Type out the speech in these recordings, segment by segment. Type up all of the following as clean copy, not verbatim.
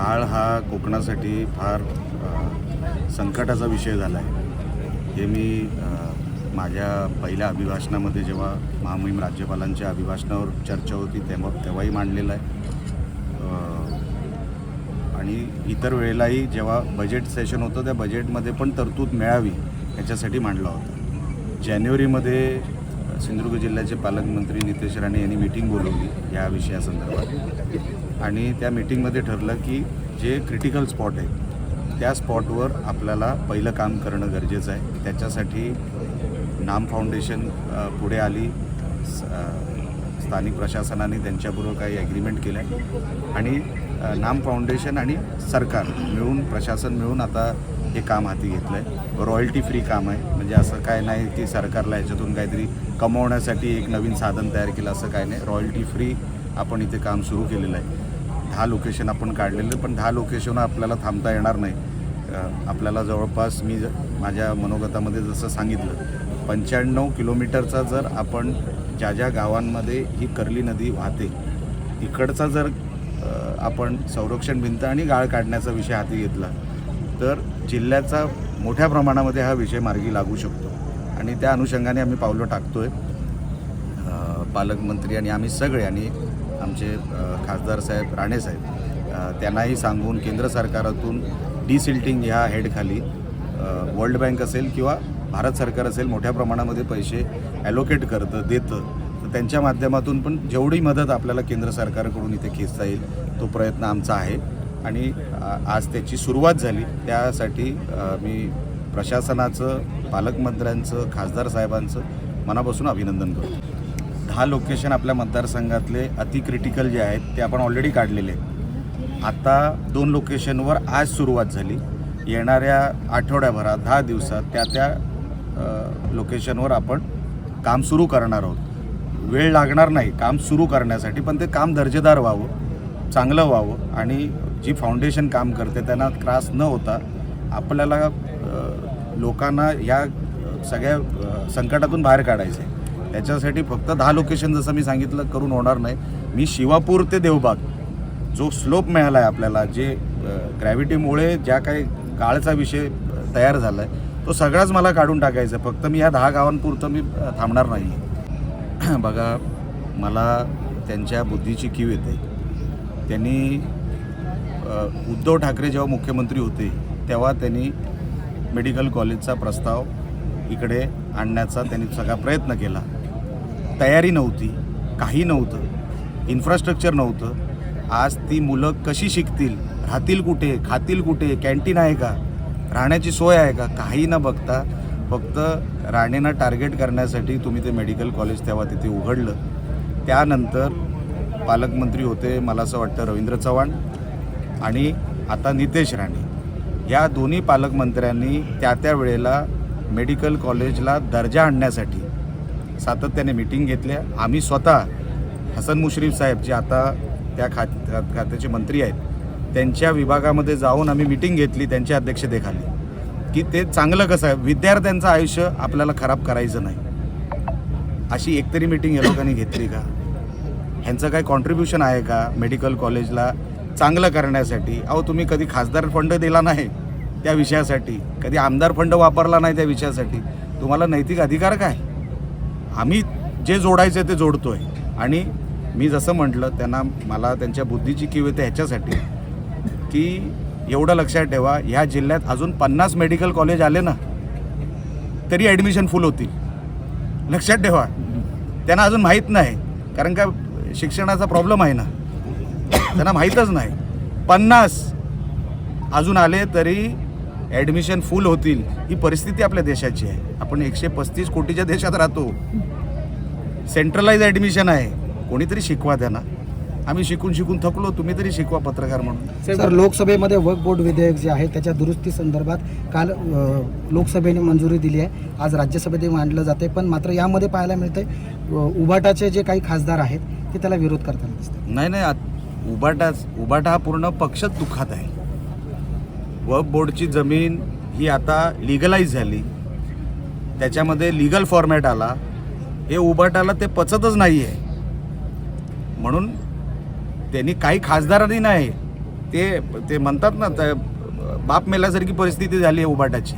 गाळ हा कोकणासाठी फार संकटाचा विषय झाला आहे. हे मी माझ्या पहिल्या अभिभाषणामध्ये जेव्हा महामहिम राज्यपालांच्या अभिभाषणावर चर्चा होती तेव्हाही मांडलेलं आहे आणि इतर वेळेलाही जेव्हा बजेट सेशन होतं त्या बजेटमध्ये पण तरतूद मिळावी याच्यासाठी मांडला होता. जानेवारीमध्ये सिंधुदुर्ग जिल्ह्याचे पालकमंत्री नितेश राणे यांनी मीटिंग बोलवली या विषयासंदर्भात आणि त्या मीटिंगमध्ये ठरलं की जे क्रिटिकल स्पॉट आहेत त्या स्पॉटवर आपल्याला पहिलं काम करणं गरजेचं आहे. त्याच्यासाठी नाम फाउंडेशन पुढे आली. स्थानिक प्रशासनाने त्यांच्याबरोबर काही ॲग्रीमेंट केलं आहे आणि नाम फाउंडेशन आणि सरकार मिळून प्रशासन मिळून आता हे काम हाती घेतलं आहे. रॉयल्टी फ्री काम आहे, म्हणजे असं काय नाही की सरकारला ह्याच्यातून काहीतरी कमवण्यासाठी एक नवीन साधन तयार केलं असं काय नाही. रॉयल्टी फ्री आपण इथे काम सुरू केलेलं आहे. 10 लोकेशन आपण काढलेलं, पण 10 लोकेशन आपल्याला थांबता येणार नाही. आपल्याला जवळपास मी माझ्या मनोगतामध्ये जसं सांगितलं 95 किलोमीटरचा जर आपण ज्या ज्या गावांमध्ये ही कर्ली नदी वाहते इकडचा जर आपण संरक्षण भिंत आणि गाळ काढण्याचा विषय हाती घेतला तर जिल्ह्याचा मोठ्या प्रमाणामध्ये हा विषय मार्गी लागू शकतो आणि त्या अनुषंगाने आम्ही पावलं टाकतो आहे. पालकमंत्री आणि आम्ही सगळे आणि आमचे खासदार साहेब राणेसाहेब त्यांनाही सांगून केंद्र सरकारातून डिसिल्टिंग ह्या हेडखाली वर्ल्ड बँक असेल किंवा भारत सरकार असेल मोठ्या प्रमाणामध्ये पैसे ॲलोकेट करतं देतं, तर त्यांच्या माध्यमातून पण जेवढी मदत आपल्याला केंद्र सरकारकडून इथे खेचता येईल तो प्रयत्न आमचा आहे आणि आज त्याची सुरुवात झाली. त्यासाठी मी प्रशासनाचं, पालकमंत्र्यांचं, खासदार साहेबांचं मनापासून अभिनंदन करतो. 10 लोकेशन आपल्या मतदारसंघातले अतिक्रिटिकल जे आहेत ते आपण ऑलरेडी काढलेले आहेत. आता 2 लोकेशनवर आज सुरुवात झाली. येणाऱ्या आठवड्याभरात 10 दिवसात त्या लोकेशनवर आपण काम सुरू करणार आहोत. वेळ लागणार नाही काम सुरू करण्यासाठी, पण ते काम दर्जेदार व्हावं, चांगलं व्हावं आणि जी फाउंडेशन काम करते त्यांना त्रास न होता आपल्याला लोकांना या सगळ्या संकटातून बाहेर काढायचं आहे. त्याच्यासाठी फक्त 10 लोकेशन जसं मी सांगितलं करून होणार नाही. मी शिवापूर ते देवबाग जो स्लोप मिळाला आहे आपल्याला, जे ग्रॅव्हिटीमुळे ज्या काही गाळचा विषय तयार झाला आहे तो सगळाच मला काढून टाकायचा आहे. फक्त मी या 10 गावांपुरतं मी थांबणार नाही. बघा, मला त्यांच्या बुद्धीची कीव येते. त्यांनी उद्धव ठाकरे जेव्हा मुख्यमंत्री होते तेव्हा त्यांनी मेडिकल कॉलेजचा प्रस्ताव इकडे आणण्याचा त्यांनी सगळा प्रयत्न केला. तयारी नव्हती, काही नव्हतं, इन्फ्रास्ट्रक्चर नव्हतं. आज ती मुलं कशी शिकतील, राहतील कुठे, खातील कुठे, कॅन्टीन आहे का, राहण्याची सोय आहे का, काही न बघता फक्त राणेंना टार्गेट करण्यासाठी तुम्ही ते मेडिकल कॉलेज तेव्हा तिथे उघडलं. त्यानंतर पालकमंत्री होते मला असं वाटतं रवींद्र चव्हाण आणि आता नितेश राणे, या दोन्ही पालकमंत्र्यांनी त्या वेळेला मेडिकल कॉलेजला दर्जा आणण्यासाठी सातत्याने मीटिंग घेतल्या. आम्ही स्वतः हसन मुश्रीफ साहेब जे आता त्या खात्याचे मंत्री आहेत त्यांच्या विभागामध्ये जाऊन आम्ही मीटिंग घेतली त्यांच्या अध्यक्षतेखाली की ते चांगलं कसं आहे, विद्यार्थ्यांचं आयुष्य आपल्याला खराब करायचं नाही. अशी एकतरी मीटिंग या लोकांनी घेतली का? ह्यांचं काय कॉन्ट्रीब्युशन आहे का मेडिकल कॉलेजला चांगलं करण्यासाठी? अहो, तुम्ही कधी खासदार फंड दिला नाही त्या विषयासाठी, कधी आमदार फंड वापरला नाही त्या विषयासाठी, तुम्हाला नैतिक अधिकार काय? आम्ही जे जोडायचं ते जोडतो आहे. आणि मी जसं म्हटलं त्यांना, मला त्यांच्या बुद्धीची कीव येते ह्याच्यासाठी की एवढं लक्षात ठेवा, ह्या जिल्ह्यात अजून 50 मेडिकल कॉलेज आले ना तरी ॲडमिशन फुल होतील. लक्षात ठेवा, त्यांना अजून माहीत नाही, कारण का शिक्षणाचा प्रॉब्लेम आहे ना, त्यांना माहीतच नाही. 50 अजून आले तरी ॲडमिशन फुल होतील. ही परिस्थिती आपल्या देशाची आहे. आपण 135 कोटीच्या देशात राहतो. सेंट्रलाइज ॲडमिशन आहे. कोणीतरी शिकवा त्यांना. आम्ही शिकून थकलो, तुम्ही तरी शिकवा पत्रकार म्हणून. सर, लोकसभेमध्ये वक्फ बोर्ड विधेयक जे आहे त्याच्या दुरुस्ती संदर्भात काल लोकसभेने मंजुरी दिली आहे, आज राज्यसभेत मांडलं जाते, पण मात्र यामध्ये पाहायला मिळते उबाटाचे जे काही खासदार आहेत ते त्याला विरोध करताना दिसतात. नाही, उबाटा हा पूर्ण पक्षच दुःखात आहे. वक्फ बोर्डची जमीन ही आता लिगलाइज झाली, त्याच्यामध्ये लीगल फॉर्मॅट आला. हे उबाटाला ते पचतच नाही आहे. म्हणून त्यांनी काही खासदारांनी नाही, ते म्हणतात ना, बाप मेल्यासारखी परिस्थिती झाली आहे उबाटाची.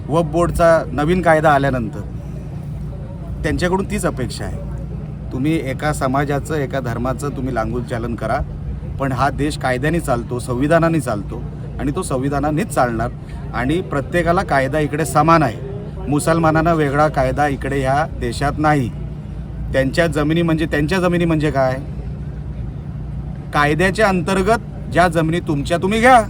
वक्फ बोर्डचा नवीन कायदा आल्यानंतर त्यांच्याकडून तीच अपेक्षा आहे. तुम्ही एका समाजाचं, एका धर्माचं तुम्ही लांगूल चालन करा, पण हा देश कायद्याने चालतो, संविधानाने चालतो आणि तो संविधानानेच चालणार. आणि प्रत्येकाला कायदा इकडे समान आहे. मुसलमानांना वेगळा कायदा इकडे ह्या देशात नाही. त्यांच्या जमिनी म्हणजे काय? कायद्याच्या अंतर्गत ज्या जमिनी तुमच्या तुम्ही घ्या,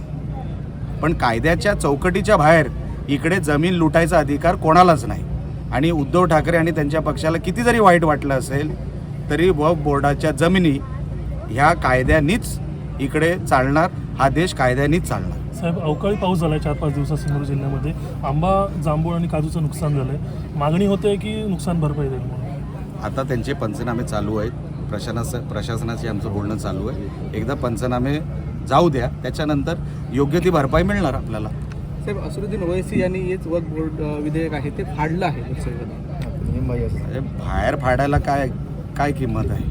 पण कायद्याच्या चौकटीच्या बाहेर इकडे जमीन लुटायचा अधिकार कोणालाच नाही. आणि उद्धव ठाकरे आणि त्यांच्या पक्षाला किती जरी वाईट वाटलं असेल तरी वक्फ बोर्डाच्या जमिनी ह्या कायद्यानीच इकडे चालणार. हा देश कायद्यानीच चालणार. साहेब, अवकाळी पाऊस झाला आहे 4-5 दिवसात सिंधुदुर्ग जिल्ह्यामध्ये. आंबा, जांभूळ आणि काजूचं नुकसान झालं आहे. मागणी होते की नुकसान भरपाई देईल म्हणून? आता त्यांचे पंचनामे चालू आहेत. प्रशासनाशी आमचं बोलणं चालू आहे. एकदा पंचनामे जाऊ द्या, त्याच्यानंतर योग्य ती भरपाई मिळणार आपल्याला. साहेब, असरुद्दीन ओवैसी यांनी हेच वक्फ बोर्ड विधेयक आहे ते फाडलं आहे लोकसभेत. बाहेर फाडायला काय किंमत आहे?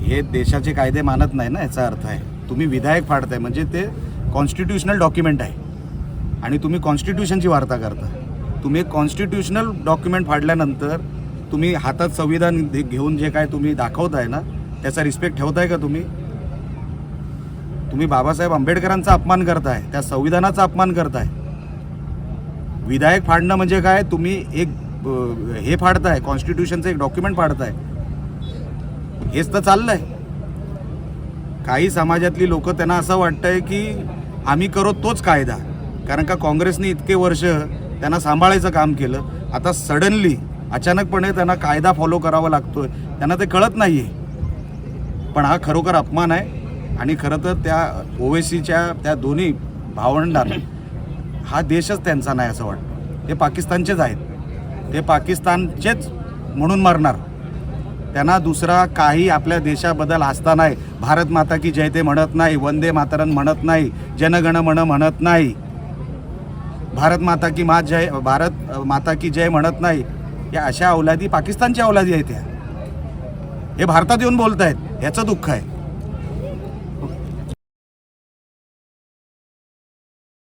हे देशाचे कायदे मानत नाही ना, याचा अर्थ आहे. तुम्ही विधायक फाडताय म्हणजे ते कॉन्स्टिट्युशनल डॉक्युमेंट आहे आणि तुम्ही कॉन्स्टिट्यूशनची वार्ता करता. तुम्ही एक कॉन्स्टिट्युशनल डॉक्युमेंट फाडल्यानंतर तुम्ही हातात संविधान घेऊन जे काय तुम्ही दाखवताय ना, त्याचा रिस्पेक्ट ठेवताय का तुम्ही? तुम्ही बाबासाहेब आंबेडकरांचा अपमान करताय, त्या संविधानाचा अपमान करताय. विधायक फाडणं म्हणजे काय? तुम्ही एक हे फाडताय, कॉन्स्टिट्यूशनचं एक डॉक्युमेंट फाडताय. हेच तर चाललंय. काही समाजातली लोक, त्यांना असं वाटतंय की आम्ही करू तोच कायदा, कारण का काँग्रेसने इतके वर्ष त्यांना सांभाळायचं काम केलं. आता सडनली अचानकपणे त्यांना कायदा फॉलो करावा लागतोय, त्यांना ते कळत नाही आहे. पण हा खरोखर अपमान आहे. आणि खरं तर त्या ओवेसीच्या त्या दोन्ही भावंडांना हा देशच त्यांचा नाही असं वाटतं. ते पाकिस्तानचेच आहेत. ते पाकिस्तानचेच म्हणून मरणार. त्यांना दुसरा काही आपल्या देशाबद्दल आस्था नाही. भारत माता की जय ते म्हणत नाही, वंदे मातरम म्हणत नाही, जनगण मन म्हणत नाही, भारत माता की जय म्हणत नाही. या अशा अवलादी पाकिस्तानच्या अवलादी आहेत. हे भारतात येऊन बोलत आहेत, ह्याचं दुःख आहे.